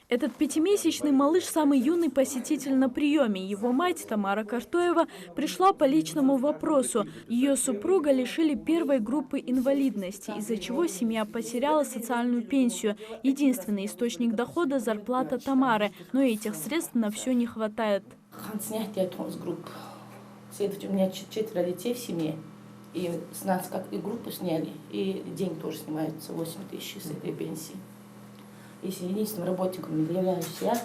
Этот пятимесячный малыш – самый юный посетитель на приеме. Его мать, Тамара Картоева, пришла по личному вопросу. Ее супруга лишили первой группы инвалидности, из-за чего семья потеряла социальную пенсию. Единственный источник дохода – зарплата Тамары. Но этих средств на все не хватает. У меня 4 детей в семье. И с нас как и группу сняли, и деньги тоже снимаются, 8 тысяч с этой пенсии. Если единственным работником не являюсь я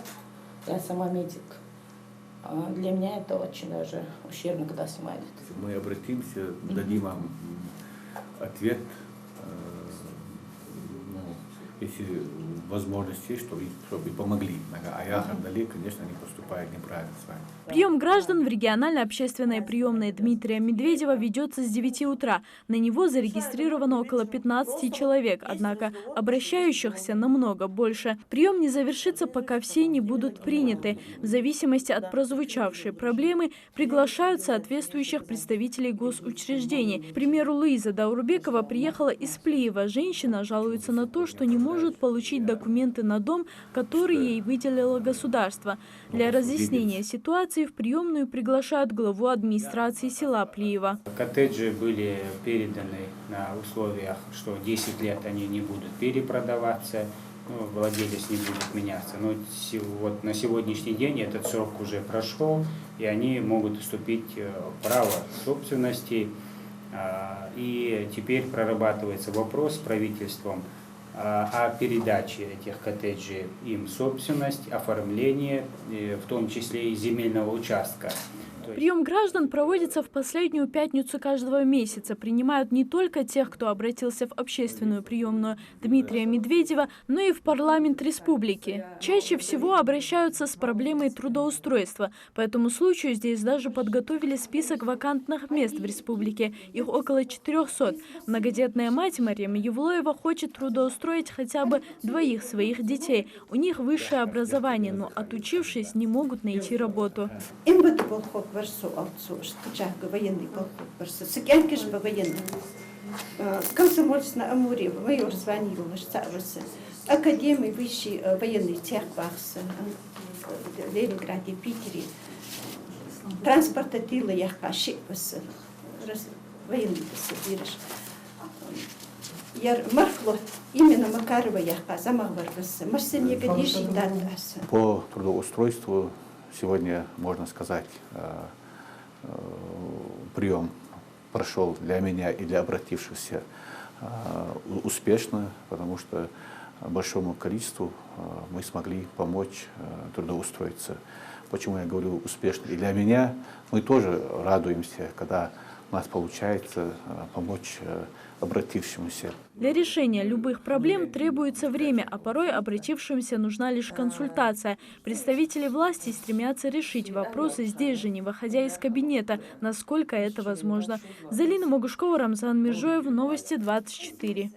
сама медик. Для меня это очень даже ущербно, когда снимают. Мы обратимся, дадим вам ответ, если возможности, чтобы помогли. А я Хандали, конечно, не поступает неправильно с вами. Прием граждан в региональной общественной приемной Дмитрия Медведева ведется с 9 утра. На него зарегистрировано около 15 человек, однако обращающихся намного больше. Прием не завершится, пока все не будут приняты. В зависимости от прозвучавшей проблемы приглашают соответствующих представителей госучреждений. К примеру, Луиза Даурбекова приехала из Плиева. Женщина жалуется на то, что не может получить документы на дом, который ей выделило государство. Для разъяснения ситуации в приемную приглашают главу администрации села Плиева. Коттеджи были переданы на условиях, что 10 лет они не будут перепродаваться, владелец не будет меняться. Но вот на сегодняшний день этот срок уже прошел, и они могут уступить право собственности. И теперь прорабатывается вопрос с правительством о передаче этих коттеджей им в собственность, оформление, в том числе и земельного участка. Прием граждан проводится в последнюю пятницу каждого месяца. Принимают не только тех, кто обратился в общественную приемную Дмитрия Медведева, но и в парламент республики. Чаще всего обращаются с проблемой трудоустройства. По этому случаю здесь даже подготовили список вакантных мест в республике. Их около 400. Многодетная мать Марьям Евлоева хочет трудоустроить хотя бы 2 своих детей. У них высшее образование, но отучившись, не могут найти работу. Военный колхоз, Сыкянкиш военный. Комсомольц на Амуре, майор звонил, академии высший военный тех бахса, в Ленинграде, Питере. Транспорта тила яха шипаса, военный пассажириш. Яр Маркло, именно Макарова яха, замахварваса, марсенья гадиши датаса. По трудоустройству сегодня, можно сказать, прием прошел для меня и для обратившихся успешно, потому что большому количеству мы смогли помочь трудоустроиться. Почему я говорю успешно? И для меня мы тоже радуемся, когда у нас получается помочь обратившемуся. Для решения любых проблем требуется время, а порой обратившимся нужна лишь консультация. Представители власти стремятся решить вопросы здесь же, не выходя из кабинета, насколько это возможно. Залина Могушкова, Рамзан Миржоев, Новости 24.